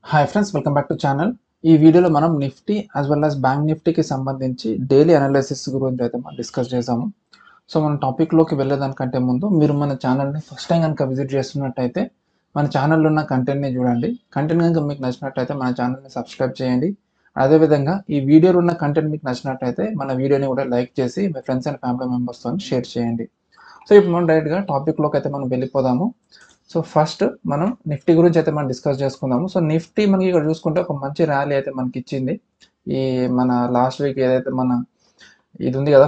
Hi friends, welcome back to channel. ఈ వీడియోలో మనం Nifty as well as bank నిఫ్టీకి సంబంధించి డైలీ అనాలిసిస్ గురించి అయితే మనం డిస్కస్ చేసాము. సో మన టాపిక్లోకి వెళ్ళేదానికంటే ముందు మీరు మన ఛానల్ని ఫస్ట్ టైం కనుక విజిట్ చేస్తున్నట్టయితే మన ఛానల్లో ఉన్న కంటెంట్ని చూడండి. కంటెంట్ కనుక మీకు నచ్చినట్టయితే మన ఛానల్ని సబ్స్క్రైబ్ చేయండి. అదేవిధంగా ఈ వీడియోలో ఉన్న కంటెంట్ మీకు నచ్చినట్టయితే మన వీడియోని కూడా లైక్ చేసి మీ ఫ్రెండ్స్ అండ్ ఫ్యామిలీ మెంబర్స్తో షేర్ చేయండి. సో ఇప్పుడు మనం డైరెక్ట్గా టాపిక్లోకి అయితే మనం వెళ్ళిపోదాము. సో ఫస్ట్ మనం నిఫ్టీ గురించి అయితే మనం డిస్కస్ చేసుకుందాము. సో నిఫ్టీ మనకి ఇక్కడ చూసుకుంటే ఒక మంచి ర్యాలీ అయితే మనకి ఇచ్చింది. ఈ మన లాస్ట్ వీక్ ఏదైతే మన ఇది ఉంది కదా,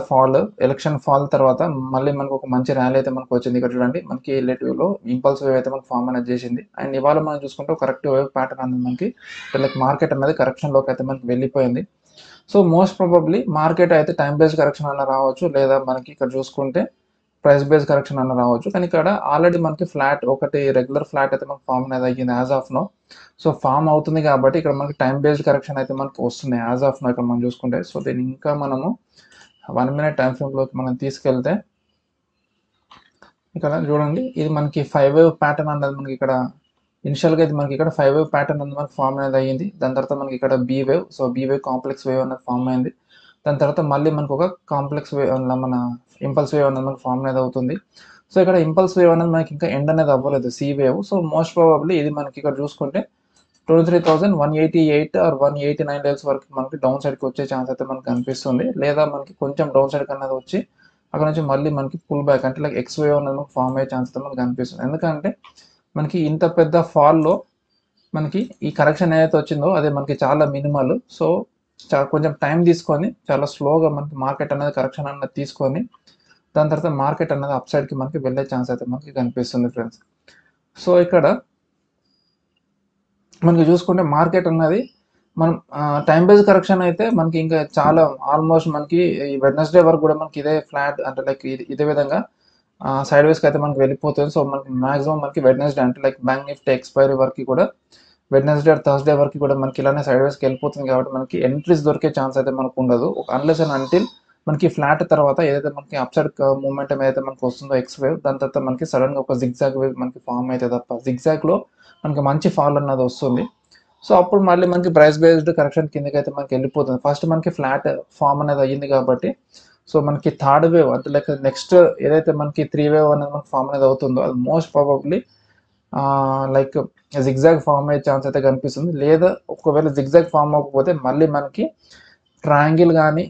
ఎలక్షన్ ఫాల్ తర్వాత మళ్ళీ మనకు ఒక మంచి ర్యాలీ అయితే మనకు వచ్చింది. ఇక్కడ చూడండి, మనకి రిలేటివ్లో ఇంపల్స్ వేవ్ అయితే మనకు ఫామ్ అనేది చేసింది. అండ్ ఇవాళ మనం చూసుకుంటే ఒక కరెక్ట్ వేవ్ ప్యాటర్న్ అనేది మనకి లైక్ మార్కెట్ అనేది కరెక్షన్లోకి అయితే మనకి వెళ్ళిపోయింది. సో మోస్ట్ ప్రాబబ్లీ మార్కెట్ అయితే టైం బేస్డ్ కరెక్షన్ అన్న రావచ్చు, లేదా మనకి ఇక్కడ చూసుకుంటే ప్రైస్ బేస్ కరెక్షన్ అన్న రావచ్చు. కానీ ఇక్కడ ఆల్రెడీ మనకి ఫ్లాట్ ఒకటి రెగ్యులర్ ఫ్లాట్ అయితే మనకి ఫామ్ అనేది అయ్యింది as of now. So form అవుతుంది కాబట్టి ఇక్కడ మనకి టైం బేస్డ్ కరెక్షన్ అయితే మనకి వస్తుంది యాజ్ ఆఫ్ నో ఇక్కడ మనం చూసుకుంటే. సో దీన్ని ఇంకా మనము 1 minute టైం ఫ్రేమ్లోకి మనం తీసుకెళ్తే ఇక్కడ చూడండి, ఇది మనకి 5 వేవ్ ప్యాటర్న్ అనేది మనకి ఇక్కడ ఇనిషియల్గా అయితే మనకి ఇక్కడ 5 వేవ్ ప్యాటర్న్ అనేది మనకి ఫామ్ అనేది అయ్యింది. దాని తర్వాత మనకి ఇక్కడ B wave, so B wave complex wave అనేది ఫామ్ అయింది. దాని తర్వాత మళ్ళీ మనకు ఒక కాంప్లెక్స్ వేవ్ మన ఇంపల్స్ వేవ్ అనేది మనకి ఫామ్ అనేది అవుతుంది. సో ఇక్కడ ఇంపల్స్ వేవ్ అనేది మనకి ఇంకా ఎండ్ అనేది అవ్వలేదు, C wave. So most probably ఇది మనకి ఇక్కడ చూసుకుంటే 23,188 ఆర్ 189 లెవెల్స్ వరకు మనకి డౌన్ సైడ్కి వచ్చే ఛాన్స్ అయితే మనకి కనిపిస్తుంది. లేదా మనకి కొంచెం డౌన్ సైడ్ అనేది వచ్చి అక్కడ నుంచి మళ్ళీ మనకి పుల్ బ్యాక్ అంటే లైక్ ఎక్స్ వేవ్ అనేది మనకి ఫామ్ అయ్యే ఛాన్స్ అయితే మనకి కనిపిస్తుంది. ఎందుకంటే మనకి ఇంత పెద్ద ఫాల్లో మనకి ఈ కరెక్షన్ ఏదైతే వచ్చిందో అదే మనకి చాలా మినిమల్. సో కొంచెం టైం తీసుకొని చాలా స్లోగా మనకి మార్కెట్ అనేది కరెక్షన్ అనేది తీసుకొని దాని తర్వాత మార్కెట్ అనేది అప్ సైడ్కి మనకి వెళ్ళే ఛాన్స్ అయితే మనకి కనిపిస్తుంది ఫ్రెండ్స్. సో ఇక్కడ మనకి చూసుకుంటే మార్కెట్ అన్నది మనం టైం బేస్డ్ కరెక్షన్ అయితే మనకి ఇంకా చాలా ఆల్మోస్ట్ మనకి ఈ వెడ్నెస్డే వరకు కూడా మనకి ఇదే ఫ్లాట్ అంటే లైక్ ఇదే విధంగా సైడ్ వేస్కి అయితే మనకి వెళ్ళిపోతుంది. సో మనకి మాక్సిమం మనకి వెడ్నెస్డే అంటే లైక్ బ్యాంక్ నిఫ్టీ ఎక్స్పైరీ వరకు కూడా వెడ్నెస్డే ఆర్ థర్స్డే వరకు కూడా మనకి ఇలానే సైడ్ వేస్కి వెళ్ళిపోతుంది. కాబట్టి మనకి ఎంట్రీస్ దొరికే ఛాన్స్ అయితే మనకు ఉండదు, ఒక అన్లెస్ అండ్ అంటిల్ మనకి ఫ్లాట్ తర్వాత ఏదైతే మనకి అప్సైడ్ మూమెంట్ ఏదైతే మనకి వస్తుందో ఎక్స్ వేవ్, దాని తర్వాత మనకి సడన్గా ఒక జిగ్జాగ్ వేవ్ మనకి ఫామ్ అయితే తప్ప జిగ్జాగ్లో మనకి మంచి ఫాల్ అన్నది వస్తుంది. సో అప్పుడు మళ్ళీ మనకి ప్రైస్ బేస్డ్ కరెక్షన్ కిందకి అయితే మనకి వెళ్ళిపోతుంది. ఫస్ట్ మనకి ఫ్లాట్ ఫామ్ అనేది అయ్యింది కాబట్టి సో మనకి థర్డ్ వేవ్ అంటే లైక్ నెక్స్ట్ ఏదైతే మనకి 3 వేవ్ అనేది మనకి ఫామ్ అనేది అవుతుందో అది most probably like zigzag form అయ్యే ఛాన్స్ అయితే కనిపిస్తుంది. లేదా ఒకవేళ జిగ్జాగ్ ఫామ్ అవ్వకపోతే మళ్ళీ మనకి ట్రయాంగిల్ కానీ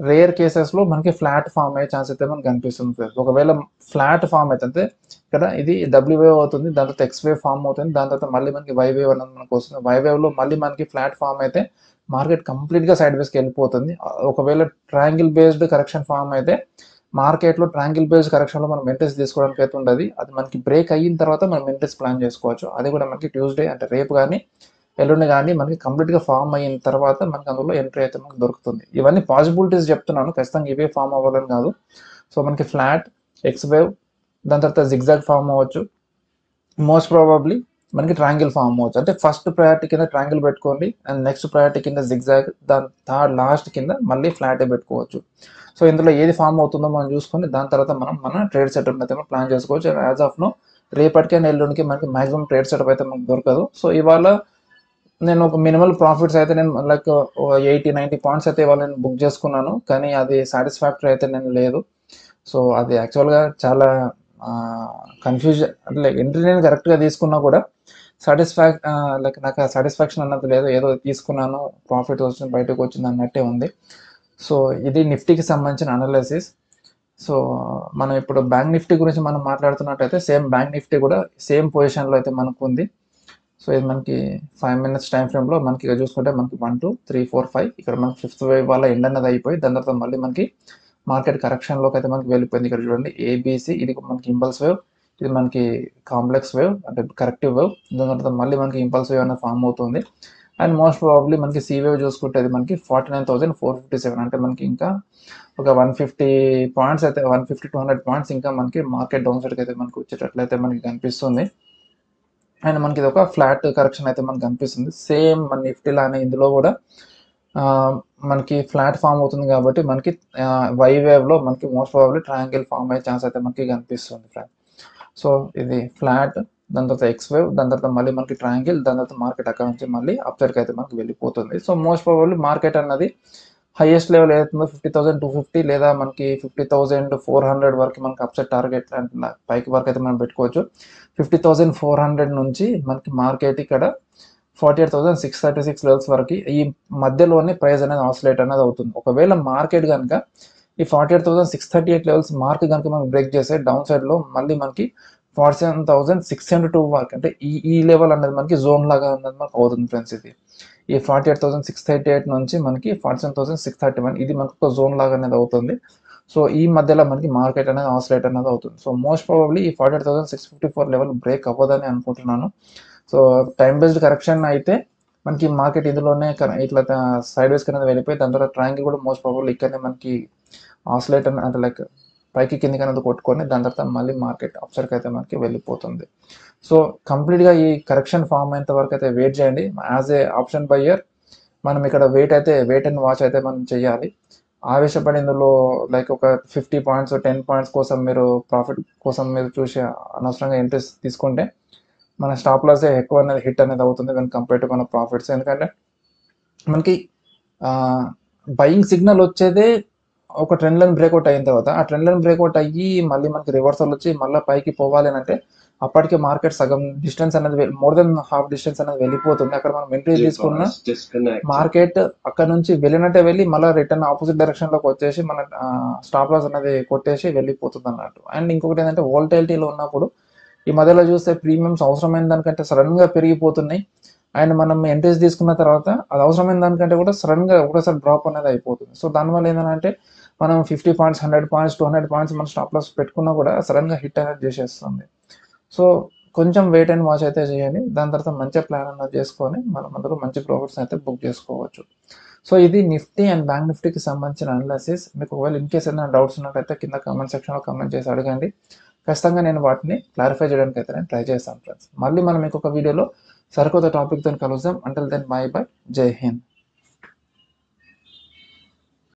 రేర్ కేసెస్లో మనకి ఫ్లాట్ ఫామ్ అయ్యే ఛాన్స్ అయితే మనకు కనిపిస్తుంది. ఒకవేళ ఫ్లాట్ ఫామ్ అయితే ఇక్కడ ఇది డబ్ల్యూ వేవ్ అవుతుంది, దాని తర్వాత ఎక్స్ వేవ్ ఫామ్ అవుతుంది, దాని తర్వాత మళ్ళీ మనకి వై వేవ్ అనేది మనకు వస్తుంది. వై వేవ్లో మళ్ళీ మనకి ఫ్లాట్ ఫామ్ అయితే మార్కెట్ కంప్లీట్గా సైడ్ వేస్కి వెళ్ళిపోతుంది. ఒకవేళ ట్రయాంగిల్ బేస్డ్ కరెక్షన్ ఫామ్ అయితే మార్కెట్లో ట్రయాంగిల్ బేస్డ్ కరెక్షన్లో మనం ఎంట్రీస్ తీసుకోవడానికి అయితే ఉండదు. అది మనకి బ్రేక్ అయిన తర్వాత మనం ఎంట్రీస్ ప్లాన్ చేసుకోవచ్చు. అది కూడా మనకి ట్యూస్డే అంటే రేపు కానీ ఎల్లుండి కానీ మనకి కంప్లీట్గా ఫామ్ అయిన తర్వాత మనకి అందులో ఎంట్రీ అయితే మనకు దొరుకుతుంది. ఇవన్నీ పాసిబిలిటీస్ చెప్తున్నాను, ఖచ్చితంగా ఇవే ఫామ్ అవ్వాలని కాదు. సో మనకి ఫ్లాట్ ఎక్స్ వేవ్, దాని తర్వాత జిగ్జాగ్ ఫామ్ అవ్వచ్చు, మోస్ట్ ప్రాబబ్లీ మనకి ట్రయాంగిల్ ఫామ్ అవ్వచ్చు. అంటే ఫస్ట్ ప్రయారిటీ కింద ట్రయాంగిల్ పెట్టుకోండి అండ్ నెక్స్ట్ ప్రయారిటీ కింద జిగ్జాగ్, దాని థర్డ్ లాస్ట్ కింద మళ్ళీ ఫ్లాటే పెట్టుకోవచ్చు. సో ఇందులో ఏది ఫామ్ అవుతుందో మనం చూసుకొని దాని తర్వాత మనం మన ట్రేడ్ సెటప్ అయితే మనం ప్లాన్ చేసుకోవచ్చు. యాజ్ ఆఫ్ నో రేపటికైనా ఎల్లుండికి మనకి మాక్సిమం ట్రేడ్ సెటప్ అయితే మనకు దొరకదు. సో ఇవాళ నేను ఒక మినిమల్ ప్రాఫిట్స్ అయితే నేను లైక్ 80-90 పాయింట్స్ అయితే ఇవాళ నేను బుక్ చేసుకున్నాను, కానీ అది సాటిస్ఫాక్టరీ అయితే నేను లేదు. సో అది యాక్చువల్గా చాలా కన్ఫ్యూజన్ అంటే లైక్ ఎంట్రీ నేను కరెక్ట్గా తీసుకున్నా కూడా లైక్ నాకు ఆ సాటిస్ఫాక్షన్ అన్నది లేదు. ఏదో తీసుకున్నాను, ప్రాఫిట్ వచ్చింది, బయటకు వచ్చింది అన్నట్టే ఉంది. సో ఇది నిఫ్టీకి సంబంధించిన అనాలిసిస్. సో మనం ఇప్పుడు బ్యాంక్ నిఫ్టీ గురించి మనం మాట్లాడుతున్నట్టయితే సేమ్ బ్యాంక్ నిఫ్టీ కూడా సేమ్ పొజిషన్లో అయితే మనకు ఉంది. సో ఇది మనకి 5 minutes టైం ఫ్రేమ్లో మనకి ఇక్కడ చూసుకుంటే మనకి 1 2 3 4 5 ఇక్కడ మనకి 5th వేవ్ వల్ల ఎండ్ అన్నది అయిపోయి దాని తర్వాత మళ్ళీ మనకి మార్కెట్ కరెక్షన్లోకి అయితే మనకి వెళ్ళిపోయింది. ఇక్కడ చూడండి ఏబిసి, ఇది మనకి ఇంపల్స్ వేవ్, ఇది మనకి కాంప్లెక్స్ వేవ్ అంటే కరెక్టివ్ వేవ్, దాని తర్వాత మళ్ళీ మనకి ఇంపల్స్ వేవ్ అనేది ఫామ్ అవుతుంది. అండ్ మోస్ట్ ప్రాబబ్లీ మనకి సి వేవ్ చూసుకుంటే అది మనకి 49,457 అంటే మనకి ఇంకా ఒక 150 పాయింట్స్ అయితే 150-200 పాయింట్స్ ఇంకా మనకి మార్కెట్ డౌన్ సైడ్కి అయితే మనకి వచ్చేటట్లయితే మనకి కనిపిస్తుంది. అండ్ మనకి ఇది ఒక ఫ్లాట్ కరెక్షన్ అయితే మనకు కనిపిస్తుంది. సేమ్ మన నిఫ్టీలానే ఇందులో కూడా మనకి ఫ్లాట్ ఫామ్ అవుతుంది కాబట్టి మనకి వై వేవ్లో మనకి మోస్ట్ ప్రాబబ్లీ ట్రయాంగిల్ ఫామ్ అయ్యే ఛాన్స్ అయితే మనకి కనిపిస్తుంది ఫ్రెండ్. సో ఇది ఫ్లాట్, దాని తర్వాత ఎక్స్ వేవ్, దాని తర్వాత మళ్ళీ మనకి ట్రయాంగిల్, దాని తర్వాత మార్కెట్ అక్కడ నుంచి మళ్ళీ అప్ సైడ్కి అయితే మనకి వెళ్ళిపోతుంది. సో మోస్ట్ ప్రాబబ్లీ మార్కెట్ అన్నది హైయెస్ట్ లెవెల్ ఏదైతుందో 50,250 లేదా మనకి 50,400 వరకు మనకి అప్ సైడ్ టార్గెట్ పైకి వరకు అయితే మనం పెట్టుకోవచ్చు. 50,400 నుంచి మనకి మార్కెట్ ఇక్కడ 48,636 లెవెల్స్ వరకు ఈ మధ్యలోనే ప్రైస్ అనేది ఆసిలేట్ అనేది అవుతుంది. ఒకవేళ మార్కెట్ కనుక ఈ 48,638 లెవెల్స్ మార్క్ కనుక మనం బ్రేక్ చేస్తే డౌన్ సైడ్లో మళ్ళీ మనకి 47,672 వరకు, అంటే ఈ లెవెల్ అనేది మనకి జోన్ లాగా అనేది మనకు అవుతుంది ఫ్రెండ్స్. ఇది ఈ 48,638 నుంచి మనకి 47,631 ఇది మనకు ఒక జోన్ లాగా అనేది అవుతుంది. సో ఈ మధ్యలో మనకి మార్కెట్ అనేది ఆసిలేట్ అనేది అవుతుంది. సో మోస్ట్ ప్రాబబ్లీ ఈ 48,654 లెవెల్ బ్రేక్ అవ్వదని అనుకుంటున్నాను. సో టైం బేస్డ్ కరెక్షన్ అయితే మనకి మార్కెట్ ఇందులోనే ఇట్లా సైడ్ వేస్ అనేది వెళ్ళిపోయి దాని తర్వాత ట్రయాంగిల్ కూడా మోస్ట్ ప్రాబబ్లీ ఇక్కడనే మనకి ఆసిలేట్ అంటే లైక్ పైకి కిందికి అనేది కొట్టుకొని దాని తర్వాత మళ్ళీ మార్కెట్ అప్ సైడ్కి అయితే మనకి వెళ్ళిపోతుంది. సో కంప్లీట్గా ఈ కరెక్షన్ ఫామ్ అయ్యేంత వరకు అయితే వెయిట్ చేయండి. యాజ్ ఏ ఆప్షన్ బయ్యర్ మనం ఇక్కడ వెయిట్ అండ్ వాచ్ అయితే మనం చేయాలి. ఆవేశపడి ఇందులో లైక్ ఒక 50 పాయింట్స్ 10 పాయింట్స్ కోసం మీరు ప్రాఫిట్ కోసం మీరు చూసి అనవసరంగా ఇంట్రెస్ట్ తీసుకుంటే మన స్టాప్ లాస్ ఎక్కువ అనేది హిట్ అనేది అవుతుంది వెన్ కంపేర్ టు మన ప్రాఫిట్స్. ఎందుకంటే మనకి బయింగ్ సిగ్నల్ వచ్చేదే ఒక ట్రెండ్ లైన్ బ్రేక్అవుట్ అయిన తర్వాత, ఆ ట్రెండ్ లైన్ బ్రేక్అవుట్ అయ్యి మళ్ళీ మనకి రివర్సల్ వచ్చి మళ్ళీ పైకి పోవాలి అని అంటే అప్పటికే మార్కెట్ సగం డిస్టెన్స్ అనేది మోర్ దెన్ హాఫ్ డిస్టెన్స్ అనేది వెళ్ళిపోతుంది. అక్కడ మనం ఎంట్రీ తీసుకున్న మార్కెట్ అక్కడ నుంచి వెళ్ళినట్టే వెళ్ళి మళ్ళీ రిటర్న్ ఆపోజిట్ డైరెక్షన్లోకి వచ్చేసి మన స్టాప్ లాస్ అనేది కొట్టేసి వెళ్ళిపోతుంది అన్నట్టు. అండ్ ఇంకొకటి ఏంటంటే వోల్టైలిటీలో ఉన్నప్పుడు ఈ మధ్యలో చూస్తే ప్రీమియమ్స్ అవసరమైన దానికంటే సడన్గా పెరిగిపోతున్నాయి. అండ్ మనం ఎంట్రీస్ తీసుకున్న తర్వాత అది అవసరమైన దానికంటే కూడా సడన్గా ఒకటేసారి డ్రాప్ అనేది అయిపోతుంది. సో దానివల్ల ఏంటంటే మనం 50 పాయింట్స్ 100 పాయింట్స్ 200 పాయింట్స్ మన స్టాప్ లాస్ పెట్టుకున్నా కూడా సడన్గా హిట్ అనేది చేసేస్తుంది. సో కొంచెం వెయిట్ అండ్ వాచ్ అయితే చేయండి. దాని తర్వాత మంచిగా ప్లాన్ అనేది చేసుకొని మనం అందులో మంచి ప్రాఫిట్స్ అయితే బుక్ చేసుకోవచ్చు. సో ఇది నిఫ్టీ అండ్ బ్యాంక్ నిఫ్టీకి సంబంధించిన అనాలిసిస్. మీకు ఒకవేళ ఇన్ కేస్ ఏదైనా డౌట్స్ ఉన్నట్టయితే కింద కామెంట్ సెక్షన్లో కామెంట్ చేసి అడగండి. ఖచ్చితంగా నేను వాటిని క్లారిఫై చేయడానికి అయితే నేను ట్రై చేస్తాను ఫ్రెండ్స్. మళ్ళీ మనం ఇంకొక వీడియోలో సరికొత్త టాపిక్తో కలుద్దాం. అంటిల్ దెన్ బై బై, జై హింద్.